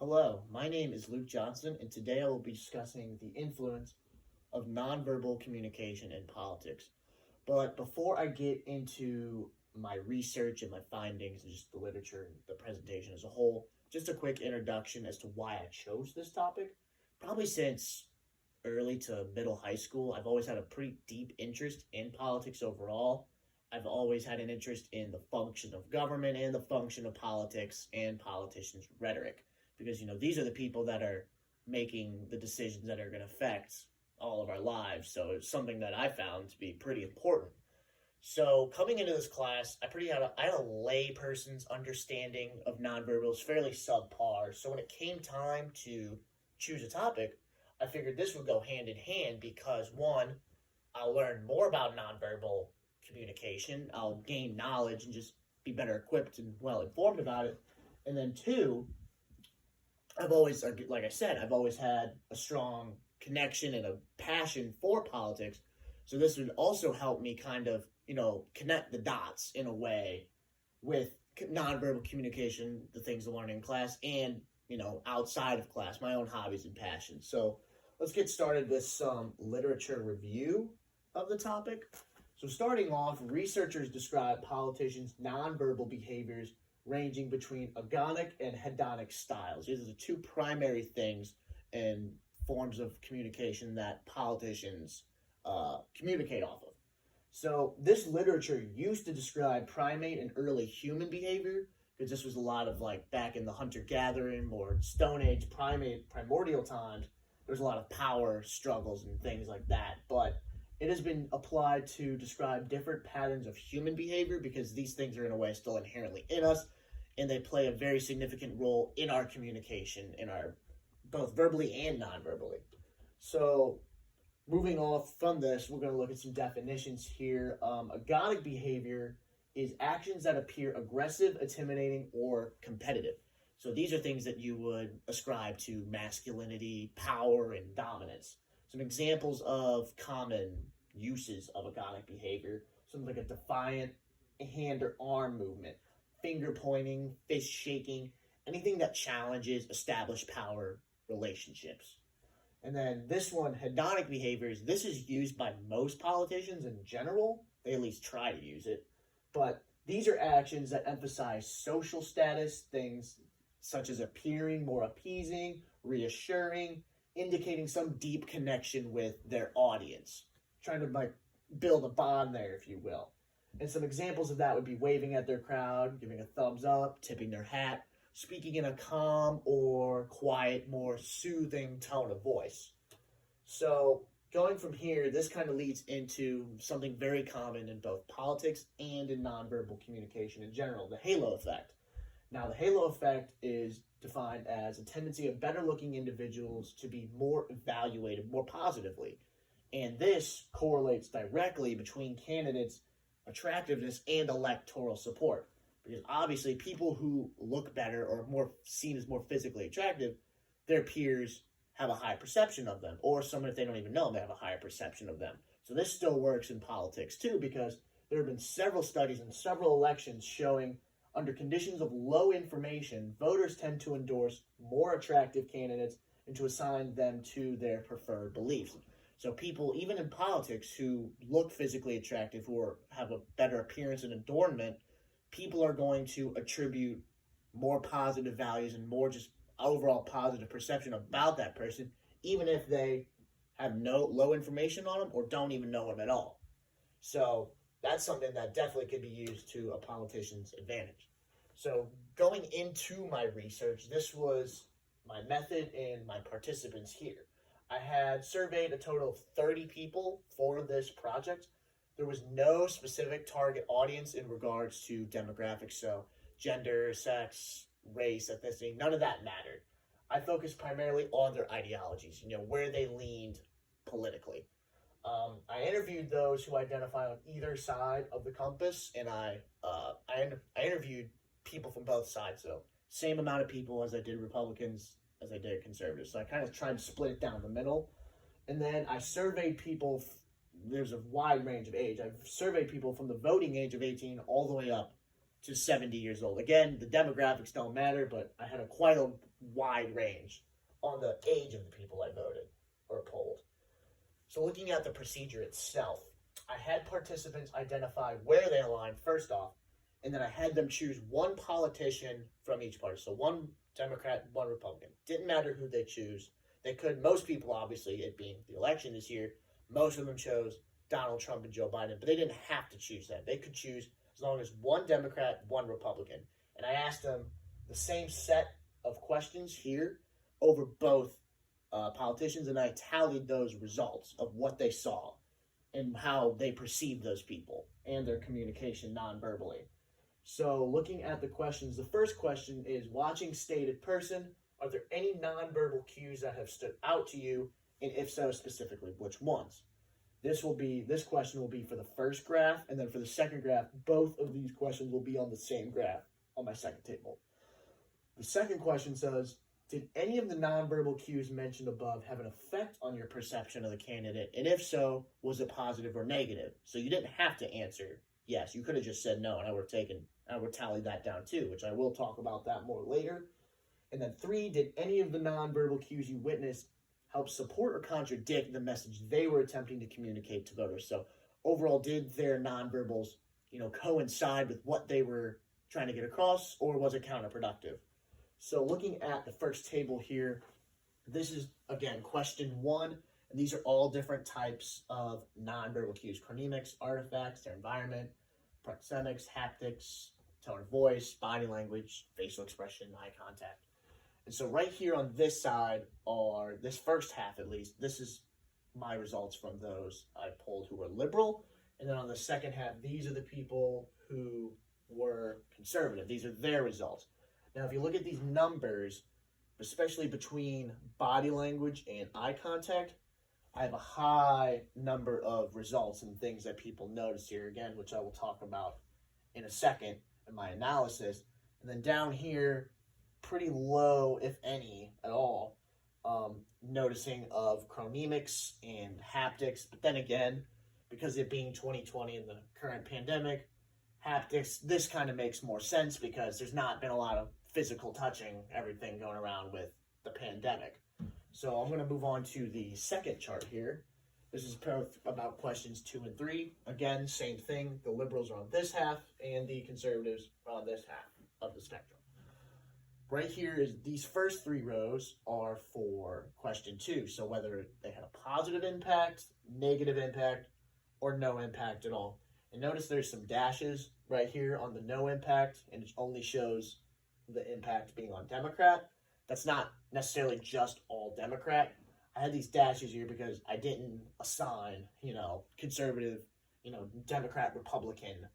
Hello, my name is Luke Johnson, and today I will be discussing the influence of nonverbal communication in politics. But before I get into my research and my findings and just the literature and the presentation as a whole, just a quick introduction as to why I chose this topic. Probably since early to middle high school, I've always had a pretty deep interest in politics overall. I've always had an interest in the function of government and the function of politics and politicians' rhetoric because these are the people that are making the decisions that are going to affect all of our lives. So it's something that I found to be pretty important. So coming into this class, I had a lay person's understanding of nonverbals fairly subpar. So when it came time to choose a topic, I figured this would go hand in hand because one, I'll learn more about nonverbal communication. I'll gain knowledge and just be better equipped and well informed about it. And then two, like I said, I've always had a strong connection and a passion for politics. So this would also help me kind of, connect the dots in a way with nonverbal communication, the things I learn in class, and, outside of class, my own hobbies and passions. So let's get started with some literature review of the topic. So starting off, researchers describe politicians' nonverbal behaviors ranging between agonic and hedonic styles. These are the two primary things and forms of communication that politicians communicate off of. So this literature used to describe primate and early human behavior, because this was a lot of like back in the hunter-gathering or Stone Age primordial times, there's a lot of power struggles and things like that. But it has been applied to describe different patterns of human behavior because these things are in a way still inherently in us, and they play a very significant role in our communication, in our both verbally and non-verbally. So moving off from this, we're going to look at some definitions here. Agonic behavior is actions that appear aggressive, intimidating, or competitive. So these are things that you would ascribe to masculinity, power, and dominance. Some examples of common uses of agonic behavior, something like a defiant hand or arm movement, finger pointing, fist shaking, anything that challenges established power relationships. And then this one, hedonic behaviors, this is used by most politicians in general. They at least try to use it. But these are actions that emphasize social status, things such as appearing more appeasing, reassuring, indicating some deep connection with their audience, trying to build a bond there, if you will. And some examples of that would be waving at their crowd, giving a thumbs up, tipping their hat, speaking in a calm or quiet, more soothing tone of voice. So going from here, this kind of leads into something very common in both politics and in nonverbal communication in general, the halo effect. Now, the halo effect is defined as a tendency of better-looking individuals to be more evaluated more positively. And this correlates directly between candidates' attractiveness and electoral support. Because obviously people who look better or more seen as more physically attractive, their peers have a high perception of them. Or someone, if they don't even know them, they have a higher perception of them. So this still works in politics too, because there have been several studies and several elections showing under conditions of low information, voters tend to endorse more attractive candidates and to assign them to their preferred beliefs. So people, even in politics, who look physically attractive, who have a better appearance and adornment, people are going to attribute more positive values and more just overall positive perception about that person, even if they have no low information on them or don't even know them at all. So that's something that definitely could be used to a politician's advantage. So going into my research, this was my method and my participants here. I had surveyed a total of 30 people for this project. There was no specific target audience in regards to demographics, so gender, sex, race, ethnicity, none of that mattered. I focused primarily on their ideologies, where they leaned politically. I interviewed those who identify on either side of the compass, and I interviewed people from both sides, so same amount of people as I did Republicans, as I did conservatives. So I kind of tried to split it down the middle. And then I surveyed people, there's a wide range of age. I've surveyed people from the voting age of 18 all the way up to 70 years old. Again, the demographics don't matter, but I had quite a wide range on the age of the people I voted or polled. So looking at the procedure itself, I had participants identify where they aligned first off, and then I had them choose one politician from each party. So one Democrat, one Republican. Didn't matter who they choose. They could, most people, obviously, it being the election this year, most of them chose Donald Trump and Joe Biden, but they didn't have to choose that. They could choose as long as one Democrat, one Republican. And I asked them the same set of questions here over both politicians, and I tallied those results of what they saw and how they perceived those people and their communication non-verbally. So looking at the questions, the first question is, watching stated person, are there any nonverbal cues that have stood out to you, and if so, specifically, which ones? This question will be for the first graph, and then for the second graph, both of these questions will be on the same graph on my second table. The second question says, did any of the nonverbal cues mentioned above have an effect on your perception of the candidate? And if so, was it positive or negative? So you didn't have to answer yes. You could have just said no, and I would tally that down too, which I will talk about that more later. And then 3, did any of the nonverbal cues you witnessed help support or contradict the message they were attempting to communicate to voters? So overall, did their nonverbals, coincide with what they were trying to get across, or was it counterproductive? So looking at the first table here, this is, again, question 1, and these are all different types of nonverbal cues: chronemics, artifacts, their environment, proxemics, haptics, tone of voice, body language, facial expression, eye contact. And so right here on this side are, this first half at least, this is my results from those I polled who were liberal. And then on the second half, these are the people who were conservative. These are their results. Now, if you look at these numbers, especially between body language and eye contact, I have a high number of results and things that people notice here, again, which I will talk about in a second in my analysis. And then down here, pretty low, if any, at all, noticing of chronemics and haptics. But then again, because it being 2020 and the current pandemic, haptics, this kind of makes more sense because there's not been a lot of physical touching, everything going around with the pandemic. So I'm going to move on to the second chart here. This is about questions 2 and 3. Again, same thing. The liberals are on this half and the conservatives are on this half of the spectrum. Right here is these first 3 rows are for question 2. So whether they had a positive impact, negative impact, or no impact at all. And notice there's some dashes right here on the no impact, and it only shows the impact being on Democrat. That's not necessarily just all Democrat. I had these dashes here because I didn't assign, conservative, Democrat, Republican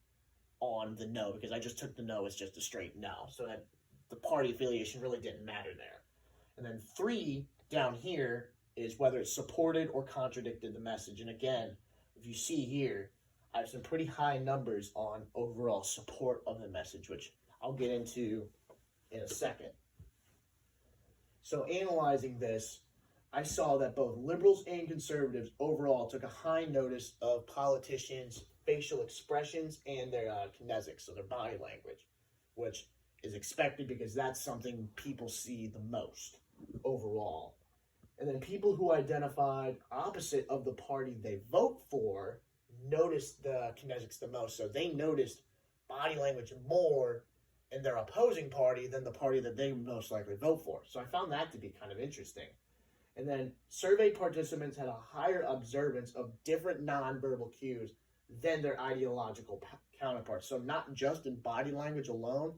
on the no, because I just took the no as just a straight no. So that the party affiliation really didn't matter there. And then 3 down here is whether it supported or contradicted the message. And again, if you see here, I have some pretty high numbers on overall support of the message, which I'll get into in a second. So analyzing this, I saw that both liberals and conservatives overall took a high notice of politicians' facial expressions and their kinesics, so their body language, which is expected because that's something people see the most overall. And then people who identified opposite of the party they vote for noticed the kinesics the most. So they noticed body language more in their opposing party than the party that they most likely vote for. So I found that to be kind of interesting. And then survey participants had a higher observance of different nonverbal cues than their ideological counterparts. So not just in body language alone,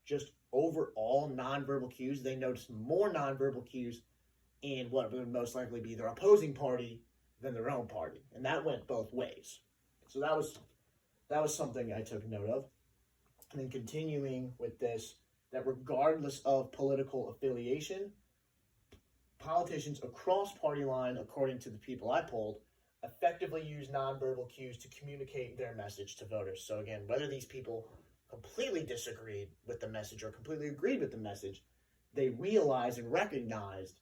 just overall nonverbal cues. They noticed more nonverbal cues in what would most likely be their opposing party than their own party. And that went both ways. So that was something I took note of. And then continuing with this, that regardless of political affiliation, politicians across party line, according to the people I polled, effectively use nonverbal cues to communicate their message to voters. So again, whether these people completely disagreed with the message or completely agreed with the message, they realized and recognized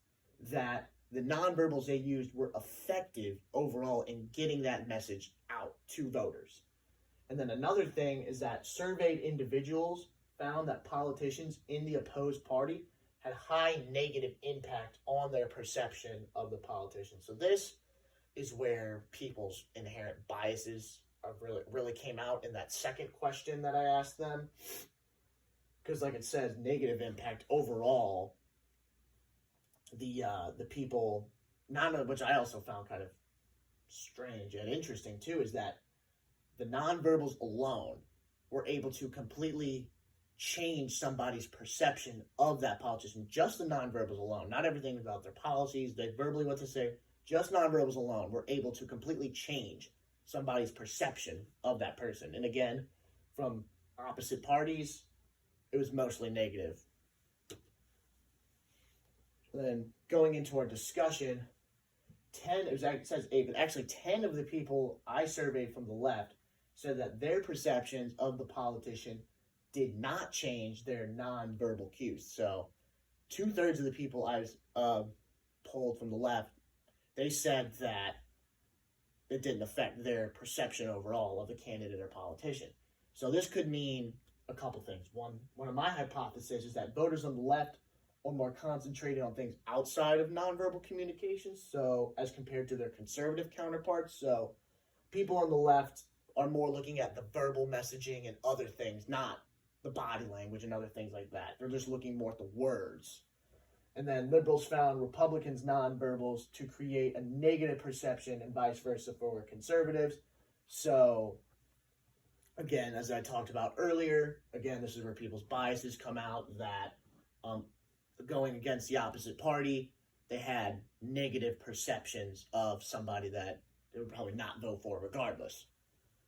that the nonverbals they used were effective overall in getting that message out to voters. And then another thing is that surveyed individuals found that politicians in the opposed party had high negative impact on their perception of the politician. So this is where people's inherent biases are really came out in that second question that I asked them. Because like it says, negative impact overall, the people, which I also found kind of strange and interesting too, is that the nonverbals alone were able to completely change somebody's perception of that politician. Just the nonverbals alone, not everything about their policies, they verbally what to say, just nonverbals alone were able to completely change somebody's perception of that person. And again, from opposite parties, it was mostly negative. Then going into our discussion, 10 of the people I surveyed from the left said that their perceptions of the politician did not change their nonverbal cues. So 2/3 of the people I polled from the left, they said that it didn't affect their perception overall of the candidate or politician. So this could mean a couple things. One of my hypotheses is that voters on the left are more concentrated on things outside of nonverbal communication, so as compared to their conservative counterparts. So people on the left are more looking at the verbal messaging and other things, not the body language and other things like that. They're just looking more at the words. And then liberals found Republicans' nonverbals to create a negative perception and vice versa for conservatives. So again, as I talked about earlier, again, this is where people's biases come out, that going against the opposite party, they had negative perceptions of somebody that they would probably not vote for regardless.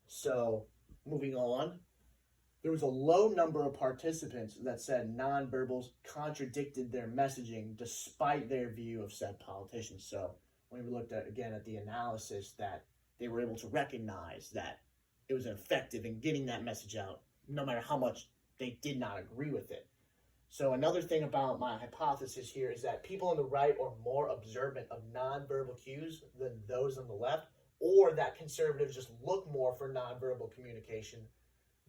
So moving on, there was a low number of participants that said nonverbals contradicted their messaging despite their view of said politicians. So when we looked at, again, at the analysis, that they were able to recognize that it was effective in getting that message out, no matter how much they did not agree with it. So another thing about my hypothesis here is that people on the right are more observant of nonverbal cues than those on the left, or that conservatives just look more for nonverbal communication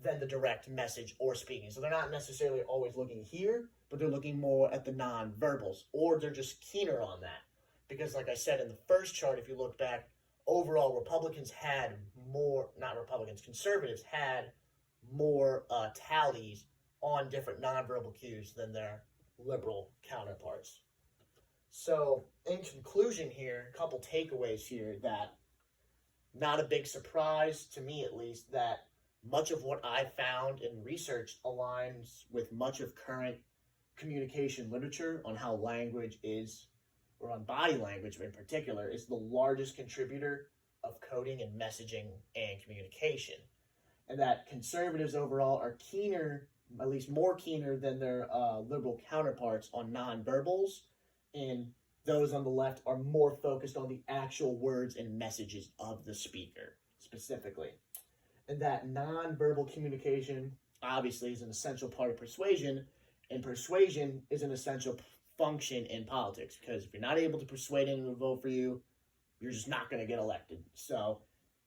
than the direct message or speaking. So they're not necessarily always looking here, but they're looking more at the nonverbals, or they're just keener on that. Because like I said in the first chart, if you look back, overall conservatives had more tallies on different nonverbal cues than their liberal counterparts. So in conclusion here, a couple takeaways here, that not a big surprise to me at least, that much of what I found in research aligns with much of current communication literature on how language is, or on body language in particular, is the largest contributor of coding and messaging and communication. And that conservatives overall are keener, at least more keener than their liberal counterparts on nonverbals, and those on the left are more focused on the actual words and messages of the speaker specifically. And that nonverbal communication obviously is an essential part of persuasion, and persuasion is an essential function in politics, because if you're not able to persuade anyone to vote for you, you're just not going to get elected. So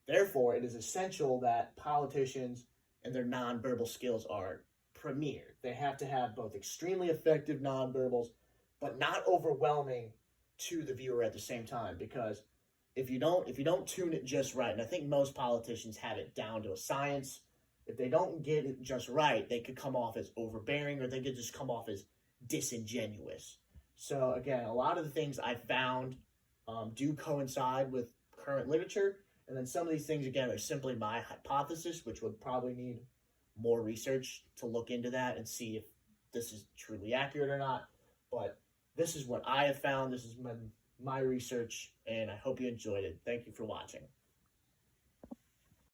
therefore, it is essential that politicians and their nonverbal skills are premier. They have to have both extremely effective nonverbals, but not overwhelming to the viewer at the same time. Because if you don't tune it just right, and I think most politicians have it down to a science, if they don't get it just right, they could come off as overbearing, or they could just come off as disingenuous. So again, a lot of the things I found do coincide with current literature, and then some of these things, again, are simply my hypothesis, which would probably need more research to look into that and see if this is truly accurate or not. But this is what I have found. This is my research, and I hope you enjoyed it. Thank you for watching.